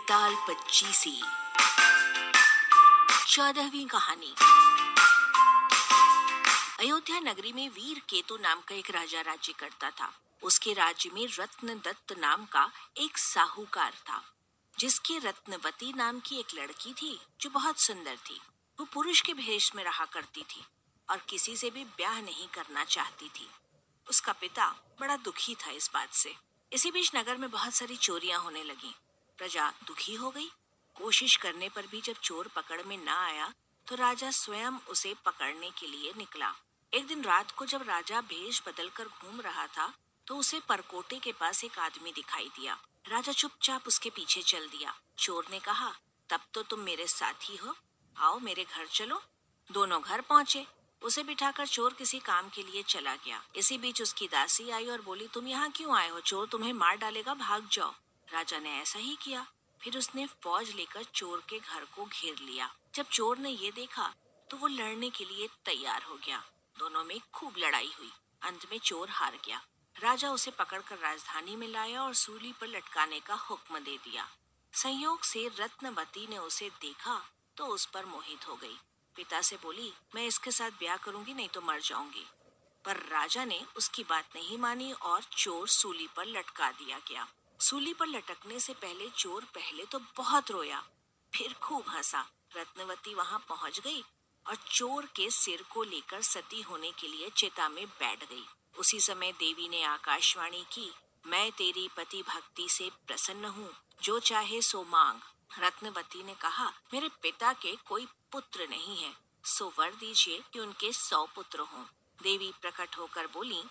बेताल पच्चीसी। 14वीं कहानी। अयोध्या नगरी में वीर केतु नाम का एक राजा राज्य करता था। उसके राज्य में रत्नदत्त नाम का एक साहूकार था, जिसकी रत्नवती नाम की एक लड़की थी जो बहुत सुंदर थी। वो पुरुष के भेष में रहा करती थी और किसी से भी ब्याह नहीं करना चाहती थी। उसका पिता बड़ा दुखी था इस बात से। इसी बीच नगर में बहुत सारी चोरियां होने लगी। प्रजा दुखी हो गई। कोशिश करने पर भी जब चोर पकड़ में न आया तो राजा स्वयं उसे पकड़ने के लिए निकला। एक दिन रात को जब राजा भेष बदलकर घूम रहा था तो उसे परकोटे के पास एक आदमी दिखाई दिया। राजा चुपचाप उसके पीछे चल दिया। चोर ने कहा, तब तो तुम मेरे साथी हो, आओ मेरे घर चलो। दोनों घर पहुंचे। उसे बिठाकर चोर किसी काम के लिए चला गया। इसी बीच उसकी दासी आई और बोली, तुम यहाँ क्यों आए हो? चोर तुम्हें मार डालेगा, भाग जाओ। राजा ने ऐसा ही किया। फिर उसने फौज लेकर चोर के घर को घेर लिया। जब चोर ने ये देखा तो वो लड़ने के लिए तैयार हो गया। दोनों में खूब लड़ाई हुई। अंत में चोर हार गया। राजा उसे पकड़कर राजधानी में लाया और सूली पर लटकाने का हुक्म दे दिया। संयोग से रत्नवती ने उसे देखा तो उस पर मोहित हो गई। पिता से बोली, मैं इसके साथ ब्याह करूंगी, नहीं तो मर जाऊंगी। पर राजा ने उसकी बात नहीं मानी और चोर सूली पर लटका दिया गया। सूली पर लटकने से पहले चोर पहले तो बहुत रोया, फिर खूब हंसा। रत्नवती वहां पहुंच गई और चोर के सिर को लेकर सती होने के लिए चिता में बैठ गई। उसी समय देवी ने आकाशवाणी की, मैं तेरी पति भक्ति से प्रसन्न हूँ, जो चाहे सो मांग। रत्नवती ने कहा, मेरे पिता के कोई पुत्र नहीं है, सो वर दीजिए कि उनके 100 पुत्र हों। देवी प्रकट होकर बोली,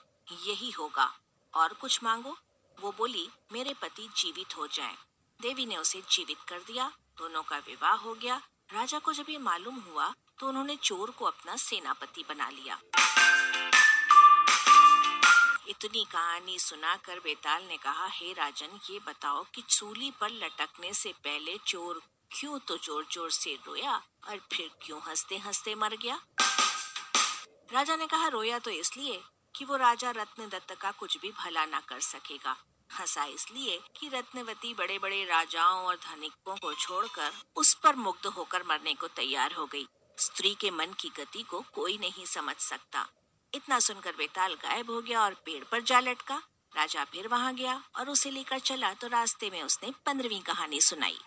यही होगा, और कुछ मांगो। वो बोली, मेरे पति जीवित हो जाएं। देवी ने उसे जीवित कर दिया। दोनों का विवाह हो गया। राजा को जब ये मालूम हुआ तो उन्होंने चोर को अपना सेनापति बना लिया। इतनी कहानी सुनाकर बेताल ने कहा, हे राजन, ये बताओ कि सूली पर लटकने से पहले चोर क्यों तो जोर जोर से रोया और फिर क्यों हंसते हंसते मर गया? राजा ने कहा, रोया तो इसलिए कि वो राजा रत्नदत्त का कुछ भी भला ना कर सकेगा। हंसा इसलिए कि रत्नवती बड़े बड़े राजाओं और धनिकों को छोड़कर उस पर मुग्ध होकर मरने को तैयार हो गई। स्त्री के मन की गति को कोई नहीं समझ सकता। इतना सुनकर बेताल गायब हो गया और पेड़ पर जा लटका। राजा फिर वहां गया और उसे लेकर चला तो रास्ते में उसने 15वीं कहानी सुनाई।